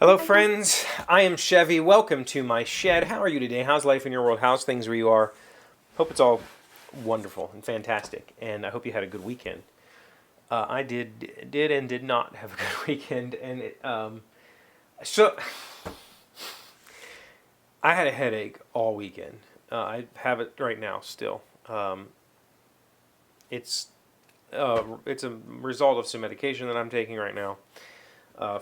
Hello, friends. I am Chevy. Welcome to my shed. How are you today? How's life in your world? How's things where you are? Hope it's all wonderful and fantastic, and I hope you had a good weekend. I did and did not have a good weekend, and so I had a headache all weekend. I have it right now still. It's it's a result of some medication that I'm taking right now.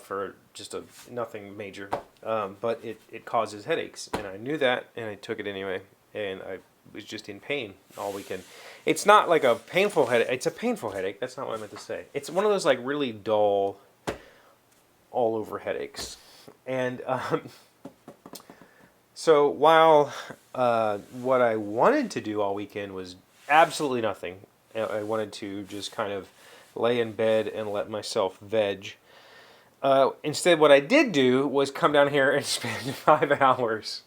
For just nothing major, but it causes headaches, and I knew that, and I took it anyway, and I was just in pain all weekend. It's not like a painful headache. It's a painful headache. That's not what I meant to say. It's one of those like really dull, all over headaches, and so while what I wanted to do all weekend was absolutely nothing. I wanted to just kind of lay in bed and let myself veg. Instead, what I did do was come down here and spend 5 hours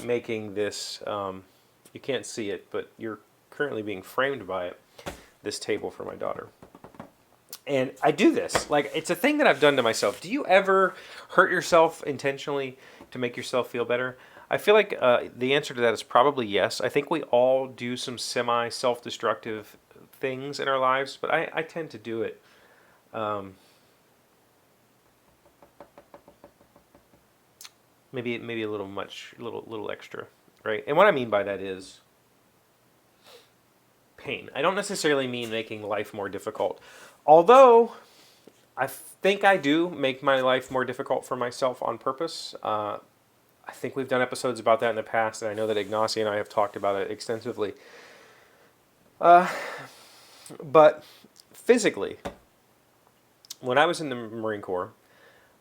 making this. You can't see it, but you're currently being framed by it. This table for my daughter. And I do this. Like, it's a thing that I've done to myself. Do you ever hurt yourself intentionally to make yourself feel better? I feel like the answer to that is probably yes. I think we all do some semi-self-destructive things in our lives, but I tend to do it. Maybe a little extra, right? And what I mean by that is pain. I don't necessarily mean making life more difficult, although I think I do make my life more difficult for myself on purpose. I think we've done episodes about that in the past, and I know that Ignacy and I have talked about it extensively. But physically, when I was in the Marine Corps,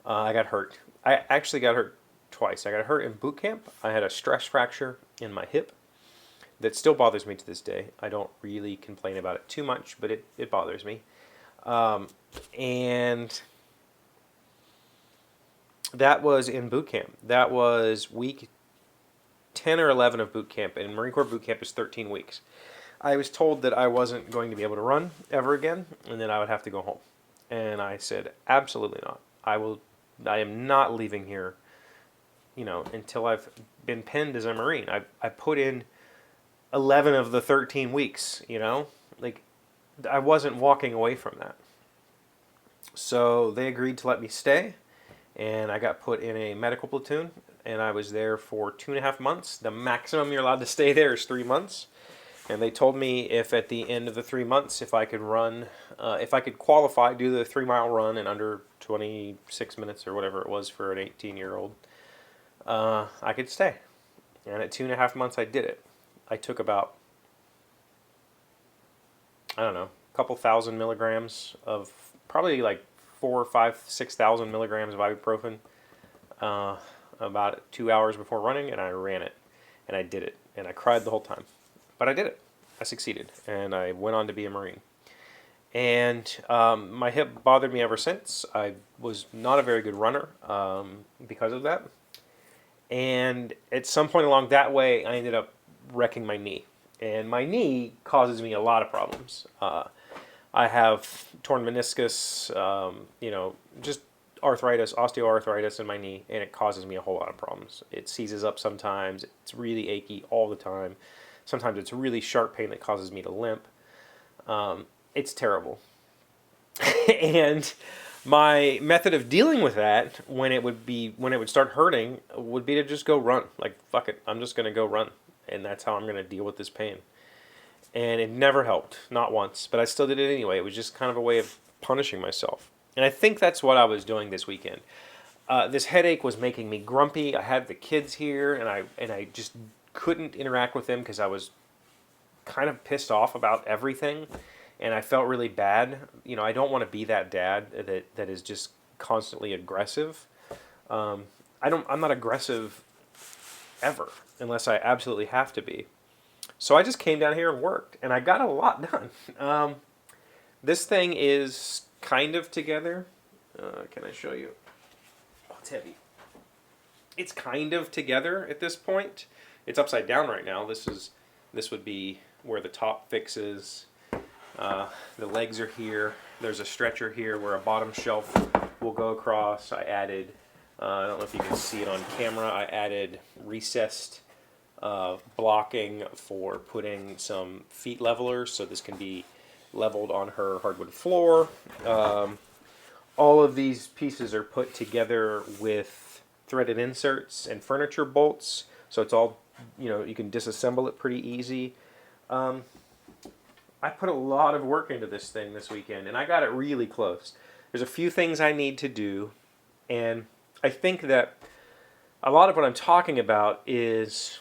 I got hurt. I actually got hurt twice. I got hurt in boot camp. I had a stress fracture in my hip that still bothers me to this day. I don't really complain about it too much, but it bothers me. And that was in boot camp. That was week 10 or 11 of boot camp, and Marine Corps boot camp is 13 weeks. I was told that I wasn't going to be able to run ever again, and that I would have to go home. And I said, absolutely not. I am not leaving here, until I've been penned as a Marine. I put in 11 of the 13 weeks, like I wasn't walking away from that. So they agreed to let me stay, and I got put in a medical platoon, and I was there for 2.5 months. The maximum you're allowed to stay there is 3 months. And they told me if at the end of the 3 months, if I could run, if I could qualify, do the 3-mile run in under 26 minutes or whatever it was for an 18-year-old, I could stay. And at 2.5 months, I did it. I took about, I don't know, a couple thousand milligrams of, probably like 4, 5, 6,000 milligrams of ibuprofen, about 2 hours before running, and I ran it. And I did it. And I cried the whole time. But I did it. I succeeded. And I went on to be a Marine. And my hip bothered me ever since. I was not a very good runner because of that. And at some point along that way, I ended up wrecking my knee. And my knee causes me a lot of problems. I have torn meniscus, just arthritis, osteoarthritis in my knee, and it causes me a whole lot of problems. It seizes up sometimes. It's really achy all the time. Sometimes it's really sharp pain that causes me to limp. It's terrible. And my method of dealing with that, when it would start hurting, would be to just go run. Like, fuck it, I'm just going to go run. And that's how I'm going to deal with this pain. And it never helped, not once. But I still did it anyway. It was just kind of a way of punishing myself. And I think that's what I was doing this weekend. This headache was making me grumpy. I had the kids here, and I just couldn't interact with them because I was kind of pissed off about everything, and I felt really bad. I don't want to be that dad that is just constantly aggressive. I'm not aggressive ever unless I absolutely have to be. So I just came down here and worked, and I got a lot done. This thing is kind of together. Can I show you? Oh, it's heavy. It's kind of together at this point. It's upside down right now. This would be where the top fixes. The legs are here. There's a stretcher here where a bottom shelf will go across. I added I don't know if you can see it on camera. I added recessed blocking for putting some feet levelers, so this can be leveled on her hardwood floor. All of these pieces are put together with threaded inserts and furniture bolts, so it's all, you can disassemble it pretty easy. I put a lot of work into this thing this weekend, and I got it really close. There's a few things I need to do, and I think that a lot of what I'm talking about is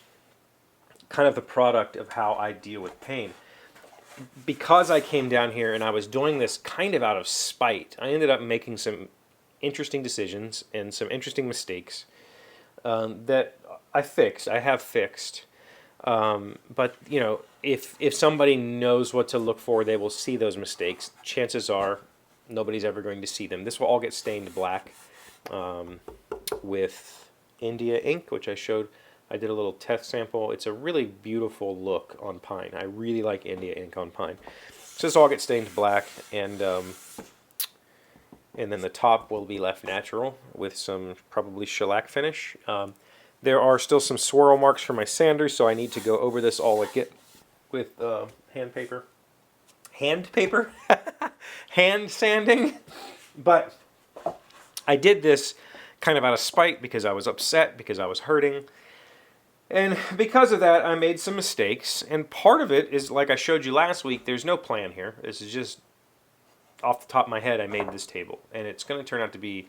kind of the product of how I deal with pain. Because I came down here and I was doing this kind of out of spite, I ended up making some interesting decisions and some interesting mistakes that I have fixed. But if somebody knows what to look for, they will see those mistakes. Chances are nobody's ever going to see them. This will all get stained black with India ink, which I showed. I did a little test sample. It's a really beautiful look on pine. I really like India ink on pine. So this all gets stained black, and then the top will be left natural with some probably shellac finish. There are still some swirl marks for my sanders, so I need to go over this all again with hand paper. Hand paper? Hand sanding? But I did this kind of out of spite because I was upset, because I was hurting. And because of that, I made some mistakes. And part of it is, like I showed you last week, there's no plan here. This is just off the top of my head, I made this table. And it's going to turn out to be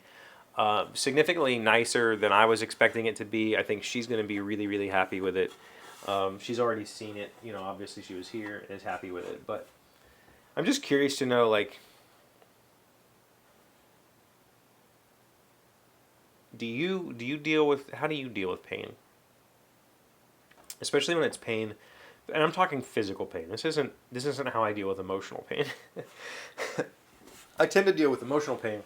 significantly nicer than I was expecting it to be. I think she's going to be really, really happy with it. She's already seen it. Obviously she was here and is happy with it. But I'm just curious to know, like, how do you deal with pain? Especially when it's pain, and I'm talking physical pain. This isn't how I deal with emotional pain. I tend to deal with emotional pain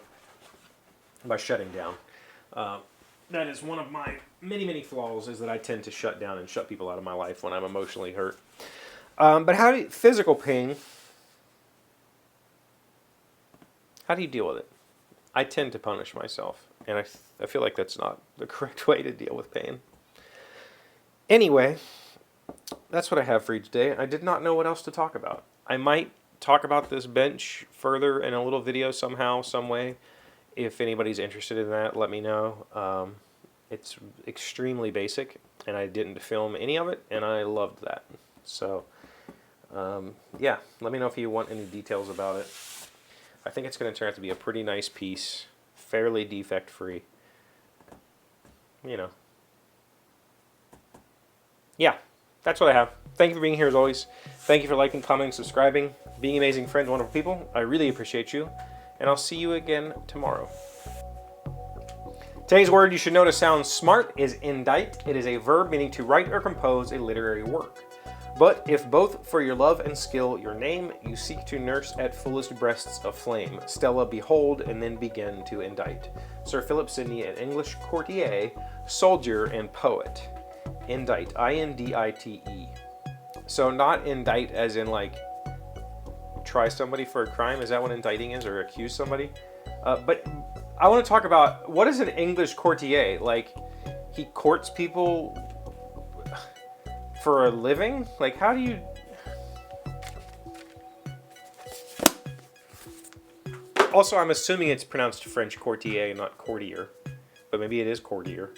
by shutting down. That is one of my many, many flaws, is that I tend to shut down and shut people out of my life when I'm emotionally hurt. But physical pain, how do you deal with it? I tend to punish myself, and I feel like that's not the correct way to deal with pain. Anyway, that's what I have for you today. I did not know what else to talk about. I might talk about this bench further in a little video somehow, some way. If anybody's interested in that, let me know. It's extremely basic, and I didn't film any of it, and I loved that. So, yeah, let me know if you want any details about it. I think it's going to turn out to be a pretty nice piece, fairly defect-free. Yeah, that's what I have. Thank you for being here as always. Thank you for liking, commenting, subscribing, being amazing friends, wonderful people. I really appreciate you, and I'll see you again tomorrow. Today's word you should know to sound smart is indite. It is a verb meaning to write or compose a literary work. But if both for your love and skill your name you seek to nurse at fullest breasts of flame, Stella behold and then begin to indite. Sir Philip Sidney, an English courtier, soldier, and poet. Indite, I-N-D-I-T-E. So not indict as in like try somebody for a crime. Is that what indicting is, or accuse somebody? But I want to talk about, what is an English courtier? Like, he courts people for a living? Like, how do you... Also, I'm assuming it's pronounced French courtier, not courtier. But maybe it is courtier.